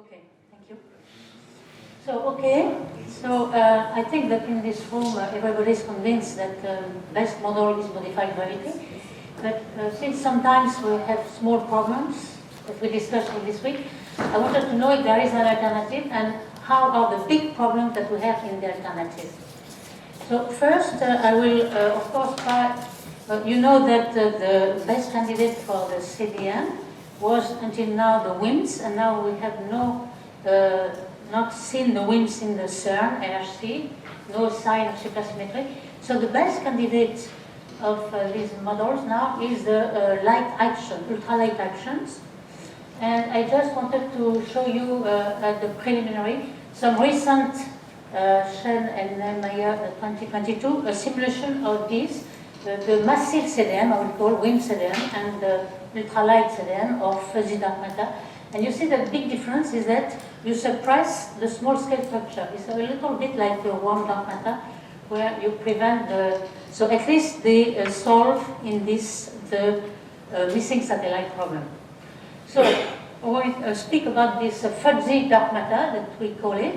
Okay, thank you. So I think that in this room everybody is convinced that the best model is modified gravity. But since sometimes we have small problems that we discussed this week, I wanted to know if there is an alternative and how are the big problems that we have in the alternative. So first, I will, of course, try. You know that the best candidate for the CDM was until now the WIMPs, and now we have not seen the WIMPs in the CERN, LHC, no sign of supersymmetry. So the best candidate of these models now is the light action, ultralight actions. And I just wanted to show you at the preliminary some recent Shen and Meyer 2022 a simulation of these, the massive CDM, I would call WIMP CDM, and the ultralight CDM or fuzzy dark matter. And you see the big difference is that you suppress the small scale structure. It's a little bit like the warm dark matter, where you prevent the, so at least they solve in this the missing satellite problem. So we'll speak about this fuzzy dark matter that we call it.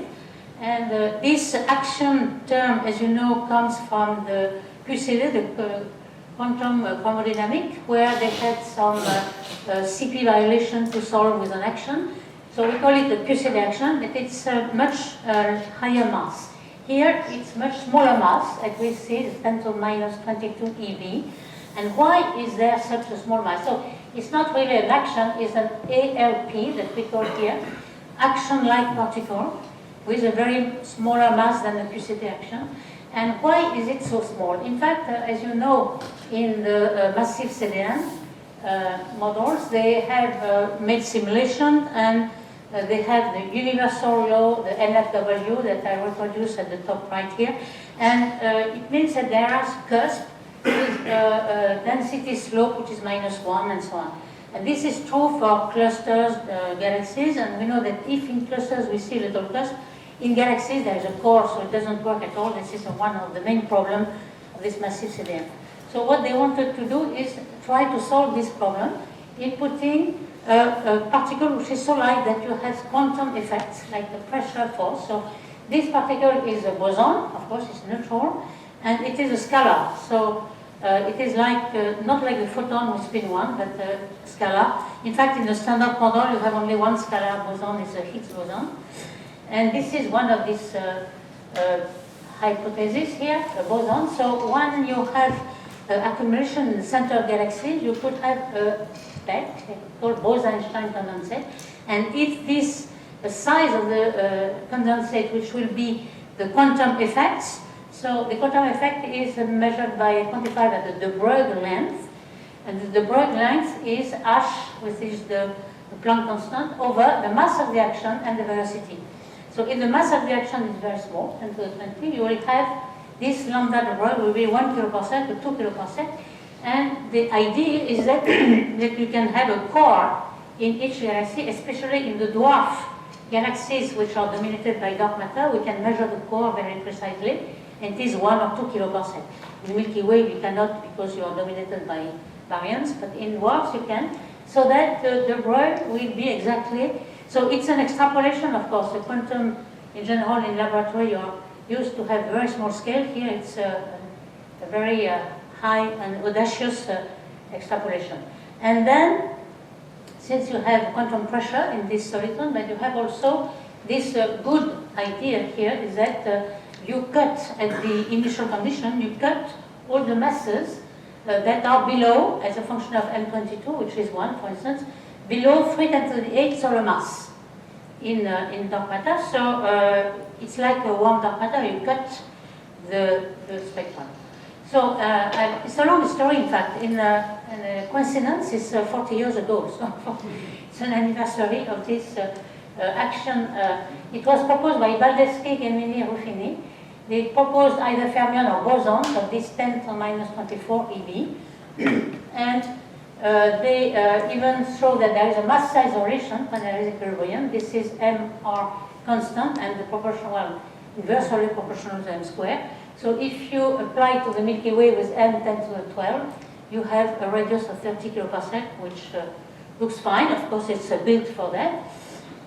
And this action term, as you know, comes from the QCD, the quantum chromodynamic, where they had some CP violation to solve with an action. So we call it the QCD action, but it's much higher mass. Here it's much smaller mass, as we see, it's 10 to minus 22 eV. And why is there such a small mass? So it's not really an action, it's an ALP that we call here, action-like particle, with a very smaller mass than the QCD action. And why is it so small? In fact, as you know, in the massive CDM models, they have made simulation and they have the universal law, the NFW that I reproduce at the top right here. And it means that there are cusp with density slope, which is -1 and so on. And this is true for clusters, galaxies, and we know that if in clusters we see little cusp, in galaxies there is a core, so it doesn't work at all. This is one of the main problems of this massive CDM. So what they wanted to do is try to solve this problem in putting a particle which is so light that you have quantum effects, like the pressure force. So this particle is a boson, of course it's neutral, and it is a scalar. So it is like, not like the photon with spin 1, but a scalar. In fact, in the standard model, you have only one scalar boson, it's a Higgs boson. And this is one of these hypotheses here, a boson. So when you have accumulation in the center of galaxies, you could have a speck called Bose-Einstein condensate. And if this, the size of the condensate, which will be the quantum effects, so the quantum effect is measured by, quantified at the de Broglie length. And the de Broglie length is h, which is the Planck constant, over the mass of the action and the velocity. So if the mass of the action is very small, 10 to the 20, you will have this lambda de Broglie will be 1 kiloparsec to 2 kiloparsec. And the idea is that, that you can have a core in each galaxy, especially in the dwarf galaxies which are dominated by dark matter. We can measure the core very precisely, and it is 1 or 2 kiloparsec. In the Milky Way, we cannot because you are dominated by baryons, but in dwarfs you can. So that the Broglie will be exactly. So it's an extrapolation, of course. The quantum, in general, in laboratory, you're used to have very small scale. Here, it's a very high and audacious extrapolation. And then, since you have quantum pressure in this soliton, but you have also this good idea here is that you cut at the initial condition, you cut all the masses that are below, as a function of M22, which is 1, for instance, below 3 × 10⁸ solar mass in dark matter. So it's like a warm dark matter, you cut the spectrum. So it's a long story, in fact. In a coincidence, it's 40 years ago, so it's an anniversary of this action. It was proposed by Baldeschi, Gemini, Ruffini. They proposed either fermion or boson of this 10 to minus 24 eV. And they even show that there is a mass size relation when there is equilibrium. This is mr constant and the proportional, inversely proportional to m squared. So if you apply to the Milky Way with m 10 to the 12, you have a radius of 30 kiloparsec, which looks fine. Of course, it's built for that.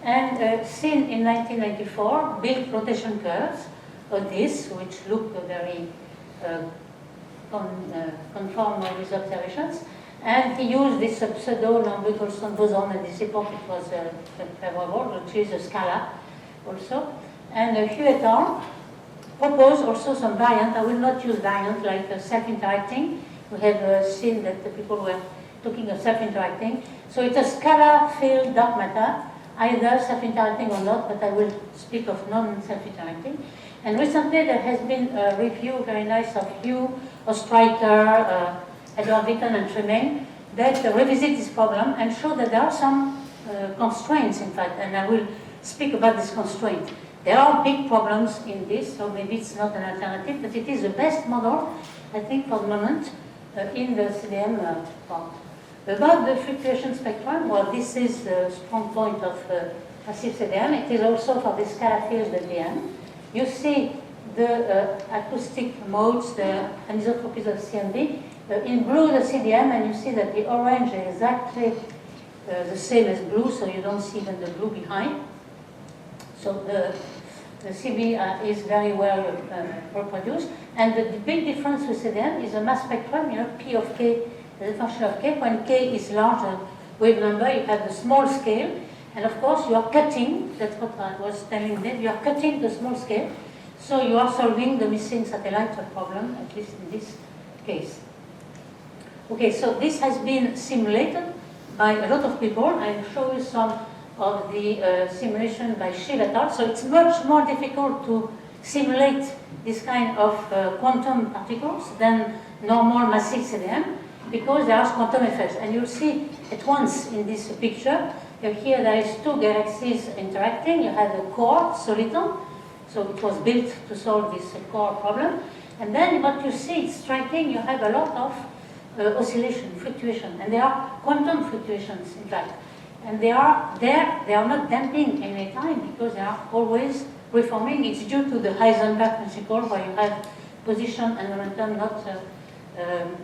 and seen in 1994, built rotation curves of this, which look very conform with observations. And he used this pseudo-Lamberth-Colston boson, and this epoch it was favorable, which is a scala also. And Hugh et al. Proposed also some variant. I will not use variant like self-interacting. We have seen that the people were talking of self-interacting. So it's a scalar field dark matter, either self-interacting or not, but I will speak of non-self-interacting. And recently there has been a review, very nice, of Hugh, Ostreicher, Edward Witten and Tremaine, that revisit this problem and show that there are some constraints, in fact, and I will speak about this constraint. There are big problems in this, so maybe it's not an alternative, but it is the best model, I think, for the moment, in the CDM part. About the fluctuation spectrum, well, this is the strong point of massive CDM. It is also for the scalar fields at the end. You see the acoustic modes, the anisotropies of CMB. In blue, the CDM, and you see that the orange is exactly the same as blue, so you don't see even the blue behind. So the CB is very well reproduced. And the big difference with CDM is the mass spectrum, you know, P of K is a function of K. When K is larger wave number, you have the small scale. And of course, you are cutting, that's what I was telling them, you are cutting the small scale. So you are solving the missing satellite problem, at least in this case. Okay, so this has been simulated by a lot of people. I'll show you some of the simulation by Shiv et al. So it's much more difficult to simulate this kind of quantum particles than normal massive CDM because there are quantum effects. And you'll see at once in this picture, here there is two galaxies interacting. You have the core, soliton, so it was built to solve this core problem. And then what you see, it's striking, you have a lot of oscillation, fluctuation, and they are quantum fluctuations, in fact. And they are there, they are not damping any time because they are always reforming. It's due to the Heisenberg principle where you have position and momentum not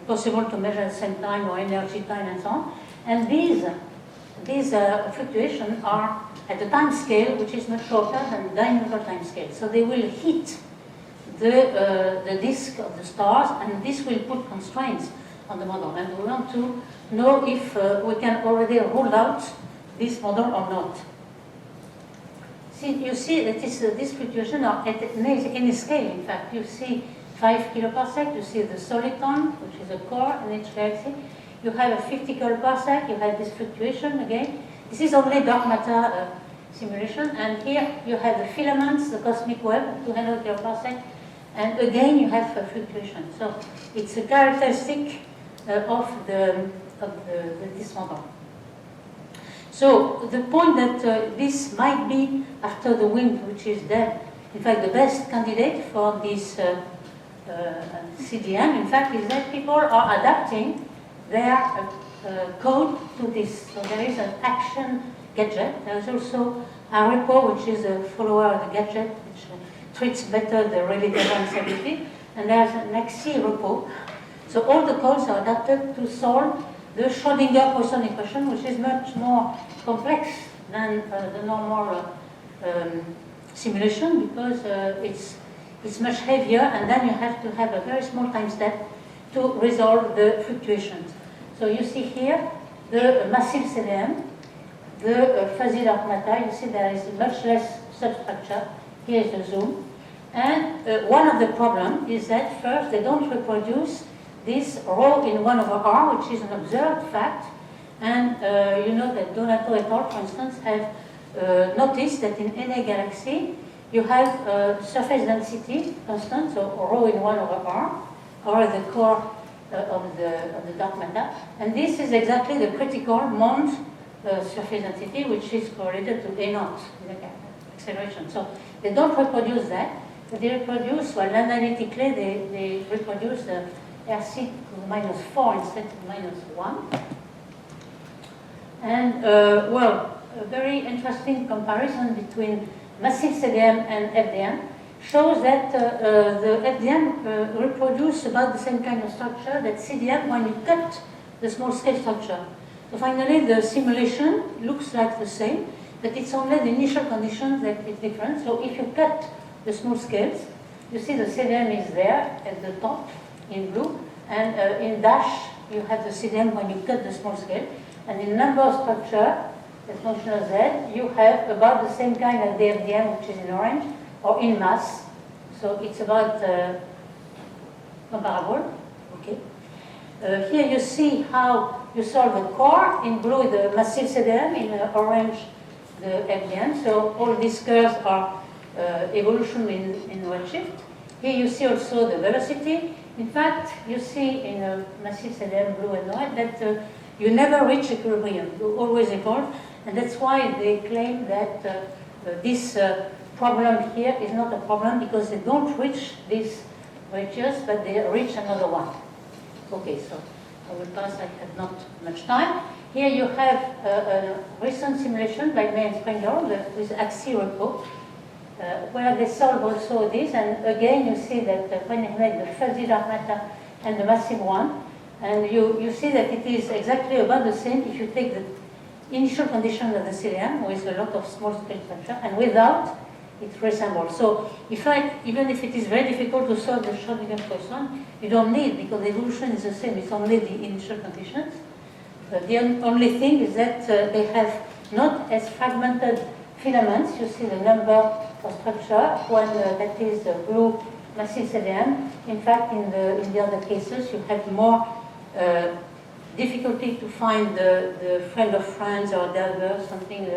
possible to measure at the same time, or energy time and so on. And these fluctuations are at a time scale which is much shorter than the dynamical time scale. So they will hit the disk of the stars, and this will put constraints on the model. And we want to know if we can already rule out this model or not. See, you see that these fluctuations are at any scale. In fact, you see 5 kiloparsec, you see the soliton, which is a core in each galaxy. You have a 50 kiloparsec, you have this fluctuation again. This is only dark matter simulation, and here you have the filaments, the cosmic web, 200 kiloparsec, and again you have a fluctuation. So it's a characteristic of this model. So the point that this might be, after the wind, which is dead, in fact the best candidate for this CDM, in fact, is that people are adapting their code to this. So there is an axion gadget. There is also a repo, which is a follower of the gadget, which treats better the relative instability. And there's an axi repo. So all the codes are adapted to solve the Schrödinger-Poisson equation, which is much more complex than the normal simulation, because it's much heavier, and then you have to have a very small time step to resolve the fluctuations. So you see here the massive CDM, the fuzzy dark matter. You see there is much less substructure. Here is the zoom. And one of the problems is that first they don't reproduce this rho in 1 over r, which is an observed fact. And you know that Donato et al., for instance, have noticed that in any galaxy you have surface density constant, so rho in 1 over r, or the core of the dark matter. And this is exactly the critical MOND surface density, which is correlated to A0, the acceleration. So they don't reproduce that, but they reproduce, well, analytically, they reproduce the RC to the -4 instead of -1. And, well, a very interesting comparison between massive CDM and FDM shows that the FDM reproduce about the same kind of structure that CDM when you cut the small scale structure. So finally, the simulation looks like the same, but it's only the initial conditions that is different. So if you cut the small scales, you see the CDM is there at the top in blue, and in dash you have the CDM when you cut the small scale, and in number structure, the function of Z, you have about the same kind as the FDM, which is in orange, or in mass. So it's about comparable. Okay. Here you see how you solve the core. In blue, the massive CDM. In orange, the FDM. So all these curves are evolution in redshift. Here you see also the velocity. In fact, you see in a massive CDM, blue and white, that you never reach equilibrium. You always evolve. And that's why they claim that this problem here is not a problem, because they don't reach these ratios, but they reach another one. Okay, so I will pass, I have not much time. Here you have a recent simulation by May and Springer with axi repo, where they solve also this, and again you see that when you make the fuzzy dark matter and the massive one, and you see that it is exactly about the same if you take the initial condition of the CDM with a lot of small scale structure, and without, it resembles. So even if it is very difficult to solve the Schrödinger-Poisson, you don't need, because the evolution is the same, it's only the initial conditions. The only thing is that they have not as fragmented filaments. You see the number of structure when that is the blue massive CDM. In fact, in the other cases, you have more difficulty to find the friend of friends or the other, something.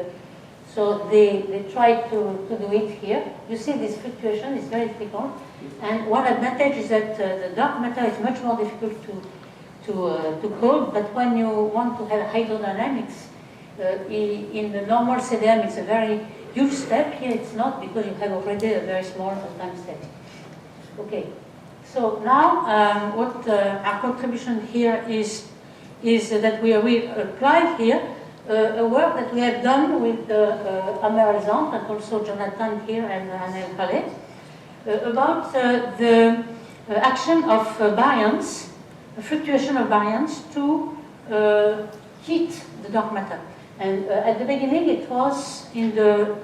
So they try to do it here. You see this fluctuation is very difficult. And one advantage is that the dark matter is much more difficult to code, but when you want to have hydrodynamics, in the normal CDM it's a very huge step. Here it's not, because you have already a very small time step. Okay, so now what our contribution here is that we apply here a work that we have done with Amer Alexandre and also Jonathan here and Anel Khaled about the action of baryons, the fluctuation of baryons to heat the dark matter. And at the beginning it was in the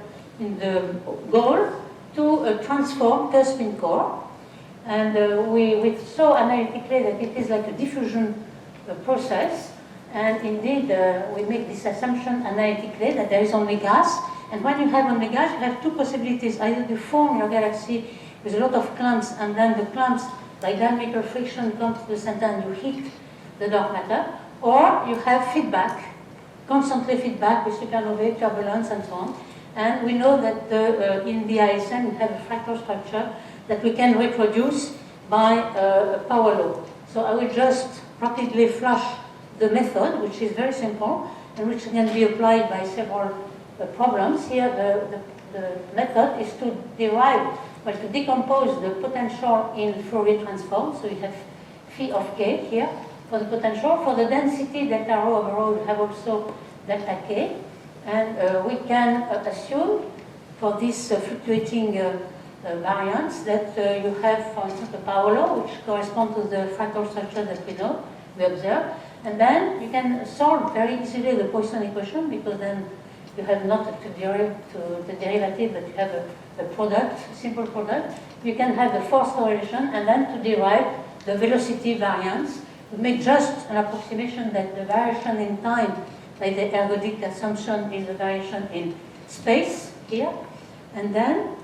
goal to transform cusp in core. And we saw analytically that it is like a diffusion process. And indeed, we make this assumption analytically that there is only gas. And when you have only gas, you have two possibilities. Either you form your galaxy with a lot of clumps, and then the clumps, by dynamical friction, come to the center and you heat the dark matter. Or you have feedback, constantly feedback with supernovae, turbulence, and so on. And we know that in the ISM, we have a fractal structure that we can reproduce by power law. So I will just rapidly flash the method, which is very simple and which can be applied by several problems. Here the method is to derive, well, to decompose the potential in Fourier transform. So you have phi of k here for the potential. For the density, delta rho over rho, you have also delta k. And we can assume for these fluctuating variance that you have, for instance, the power law, which corresponds to the fractal structure that we know, we observe. And then you can solve very easily the Poisson equation, because then you have not to derive to the derivative, but you have a product, a simple product. You can have the force correlation, and then to derive the velocity variance. We make just an approximation that the variation in time, like the ergodic assumption, is the variation in space here. And then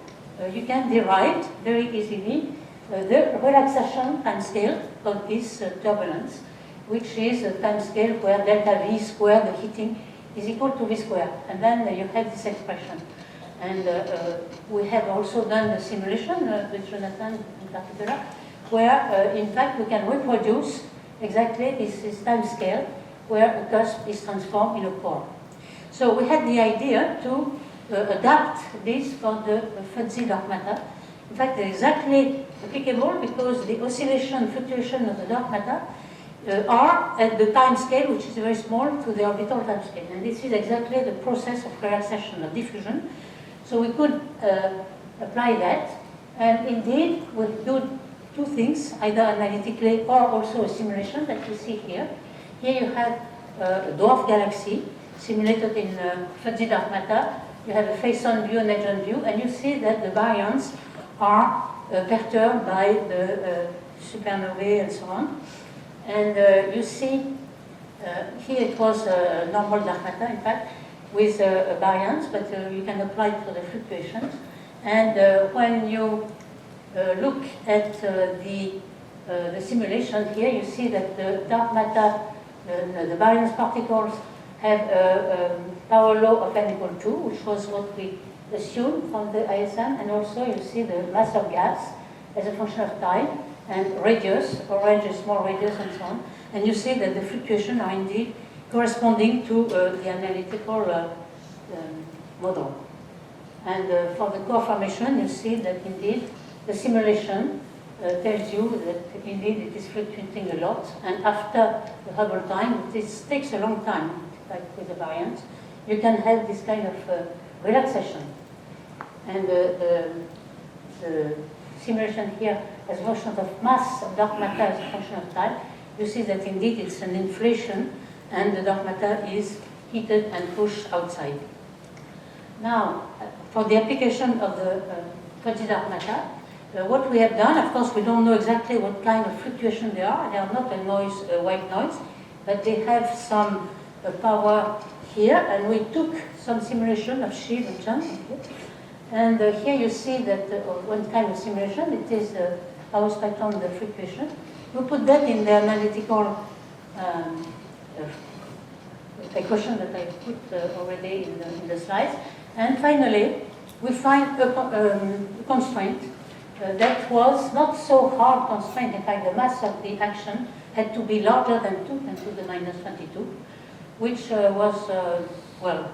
you can derive very easily the relaxation time scale of this turbulence, which is a time scale where delta V squared, the heating, is equal to V squared. And then you have this expression. And we have also done the simulation with Jonathan in particular, where in fact we can reproduce exactly this time scale where a cusp is transformed in a core. So we had the idea to adapt this for the fuzzy dark matter. In fact, they're exactly applicable because the oscillation, fluctuation of the dark matter are at the time scale, which is very small, to the orbital time scale. And this is exactly the process of relaxation, of diffusion. So we could apply that. And indeed, we do two things, either analytically or also a simulation that you see here. Here you have a dwarf galaxy simulated in fuzzy dark matter you have a face-on view and edge-on view, and you see that the baryons are perturbed by the supernovae and so on. And you see, here it was normal dark matter, in fact, with baryons, but you can apply it for the fluctuations. And when you look at the simulation here, you see that the dark matter, the baryons particles, have a power law of n equal 2, which was what we assumed from the ISM, and also you see the mass of gas as a function of time, and radius, orange is small radius, and so on. And you see that the fluctuations are indeed corresponding to the analytical model. And for the core formation, you see that indeed the simulation tells you that indeed it is fluctuating a lot, and after the Hubble time, this takes a long time, like with the baryons, you can have this kind of relaxation. And the simulation here as function of mass of dark matter as a function of time, you see that indeed it's an inflation and the dark matter is heated and pushed outside. Now, for the application of the quasi dark matter, what we have done, of course, we don't know exactly what kind of fluctuation they are. They are not a noise, a white noise, but they have some power here, and we took some simulation of shield and jump. And here you see that one kind of simulation, it is the power spectrum, the fluctuation. We put that in the analytical equation that I put already in the slides. And finally, we find a constraint that was not so hard constraint. In fact, the mass of the action had to be larger than 2 × 10⁻22, which was, well,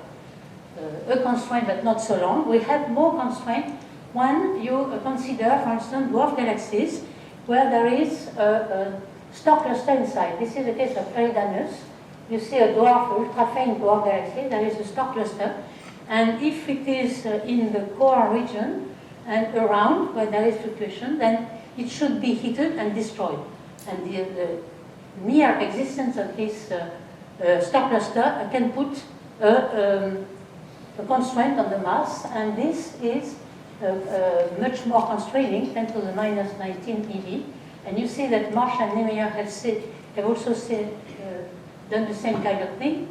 a constraint, but not so long. We have more constraint when you consider, for instance, dwarf galaxies, where there is a star cluster inside. This is the case of Eridanus. You see a dwarf, ultra-faint dwarf galaxy, there is a star cluster. And if it is in the core region and around where there is fluctuation, then it should be heated and destroyed. And the mere existence of this star cluster can put a constraint on the mass, and this is much more constraining, 10⁻⁹ eV. And you see that Marsh and Niemeyer have also done the same kind of thing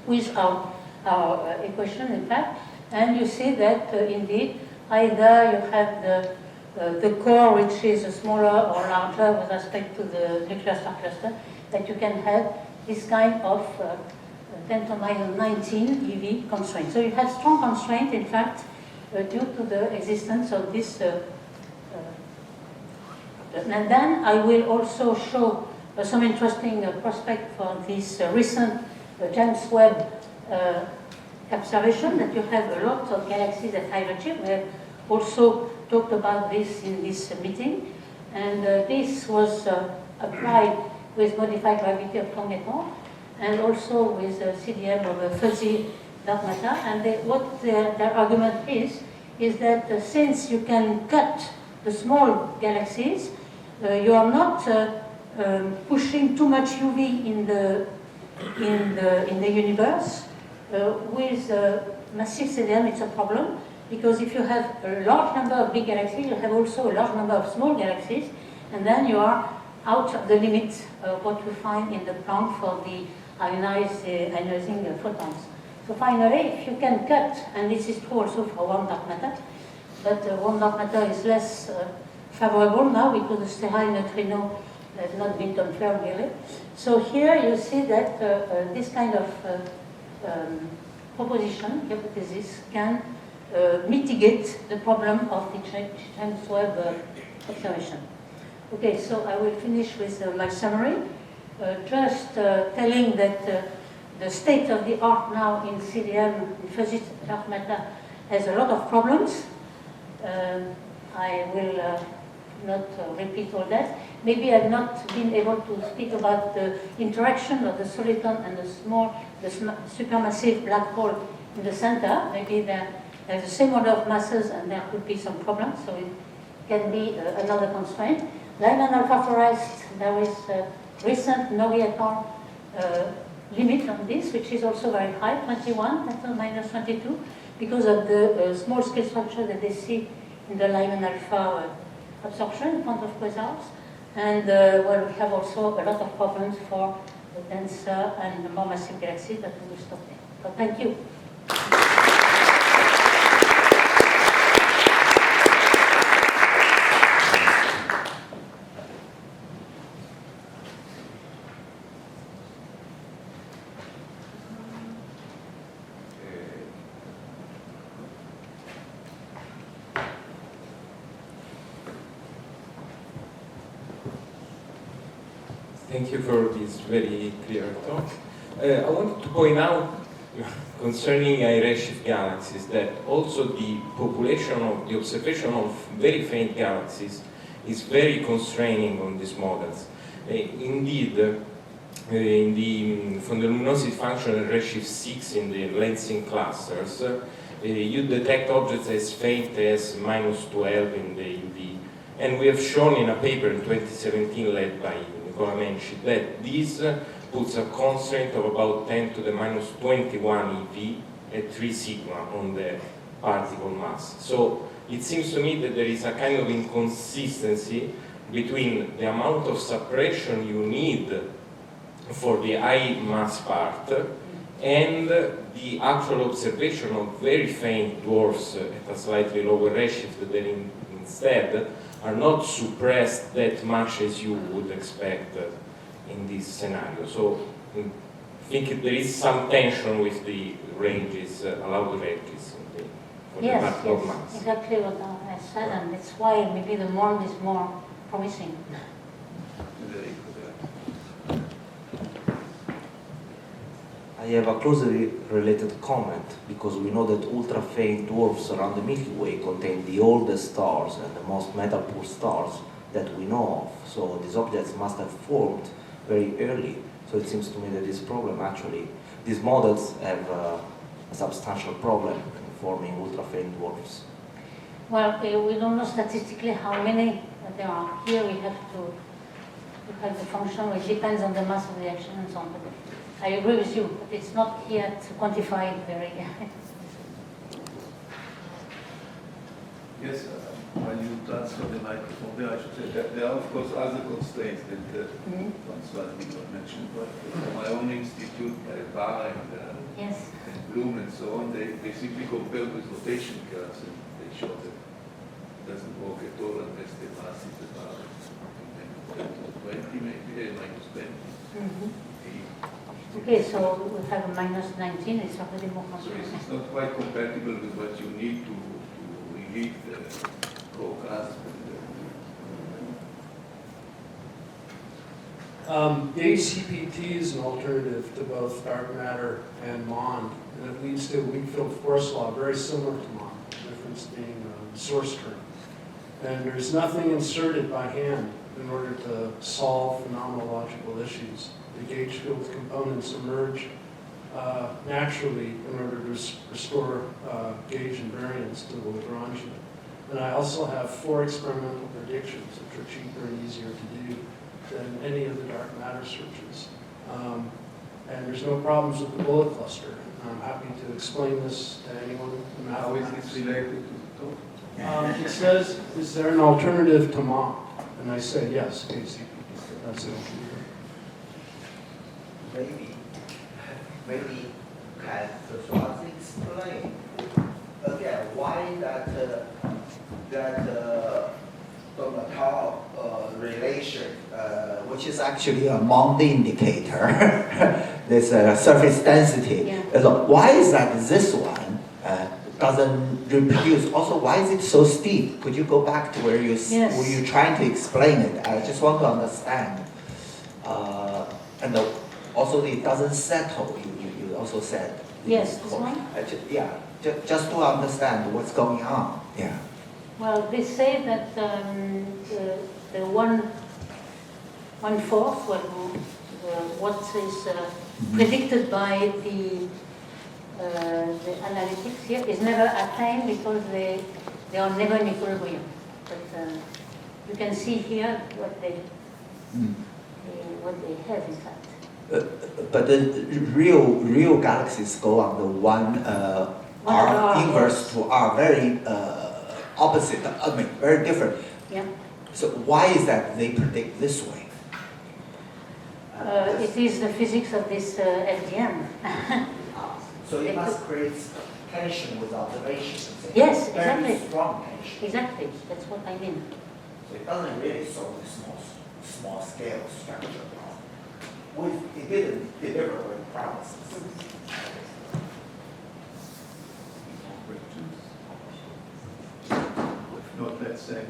with our equation, in fact. And you see that indeed, either you have the core, which is smaller or larger with respect to the nuclear star cluster, that you can have this kind of 10⁻⁹ eV constraint. So you have strong constraint, in fact, due to the existence of this. And then I will also show some interesting prospect for this recent James Webb observation, that you have a lot of galaxies at high redshift. We have also talked about this in this meeting. And this was applied with modified gravity of Planck, and also with CDM of a fuzzy dark matter. And what their argument is that since you can cut the small galaxies, you are not pushing too much UV in the universe. With massive CDM, it's a problem, because if you have a large number of big galaxies, you have also a large number of small galaxies, and then you are out of the limit of what we find in the Planck for the ionizing photons. So finally, if you can cut, and this is true also for warm dark matter, but warm dark matter is less favorable now because the sterile neutrino has not been confirmed really. So here you see that this kind of proposition, hypothesis, can mitigate the problem of the James Webb observation. Okay, so I will finish with my summary, just telling that the state of the art now in CDM, in fuzzy dark matter, has a lot of problems. I will not repeat all that. Maybe I've not been able to speak about the interaction of the soliton and the supermassive black hole in the center. Maybe there's the same order of masses and there could be some problems, so it can be another constraint. Lyman alpha forest, there is a recent Nori-Eton limit on this, which is also very high, 21, 10⁻22, because of the small scale structure that they see in the Lyman alpha absorption in front of quasars. And well, we have also a lot of problems for the denser and more massive galaxies, but we will stop there. So thank you. Thank you for this very clear talk. I wanted to point out concerning high redshift galaxies that also the population of the observation of very faint galaxies is very constraining on these models. Indeed, in the from the luminosity function at redshift 6 in the lensing clusters, you detect objects as faint as -12 in the UV. And we have shown in a paper in 2017 led by that this puts a constraint of about 10 to the -21 eV at 3 sigma on the particle mass. So it seems to me that there is a kind of inconsistency between the amount of suppression you need for the high mass part and the actual observation of very faint dwarfs at a slightly lower redshift that instead are not suppressed that much as you would expect in this scenario. So I think there is some tension with the ranges, allowed ranges for the particle mass. Exactly what I said, and that's why maybe the MOND is more promising. I have a closely related comment, because we know that ultra-faint dwarfs around the Milky Way contain the oldest stars and the most metal-poor stars that we know of. So these objects must have formed very early. So it seems to me that this problem actually, these models have a substantial problem in forming ultra-faint dwarfs. Well, we don't know statistically how many there are. Here we have to look at the function, which depends on the mass of the action and so on. I agree with you, but it's not here to quantify it very. Yes, while you transfer the microphone there, I should say that there are, of course, other constraints that Francoise mentioned. But from my own institute, Barr and Bloom and so on, they simply compared with rotation curves, and they show that it doesn't work at all unless the mass is about 20 maybe, -20. Okay, so we have a -19, it's already more So constrained. it's not quite compatible with what you need to relieve the forecast. The ACPT is an alternative to both dark matter and MOND, and it leads to a weak field force law, very similar to MOND, the difference being the source term. And there's nothing inserted by hand in order to solve phenomenological issues. The gauge field components emerge naturally in order to restore gauge invariance to the Lagrangian. And I also have 4 experimental predictions, which are cheaper and easier to do than any of the dark matter searches. And there's no problems with the bullet cluster. I'm happy to explain this to anyone in How is mathematics. this related to the talk? It says, is there an alternative to MOND? And I say yes, ACPT. That's it. Maybe can Francoise explain again why that from the top relation, which is actually a MOND indicator, this surface density. Yeah. So why is that this one doesn't reproduce? Also, why is it so steep? Could you go back to where where you're trying to explain it? I just want to understand. And also, it doesn't settle. You also said. Yes, this one? Just to understand what's going on. Yeah. Well, they say that the 1/4, what is predicted by the analytics here is never attained because they are never in equilibrium. But you can see here what they have, in fact. But the real galaxies go on the R inverse to R, very opposite, I mean, very different. Yeah. So why is that they predict this way? It is the physics of this FDM. So it must create tension with observations. Yes, Very exactly. strong tension. Exactly, that's what I mean. So it doesn't really solve the small scale structure problem. It didn't deliver what it promises. Questions? If not, let's say.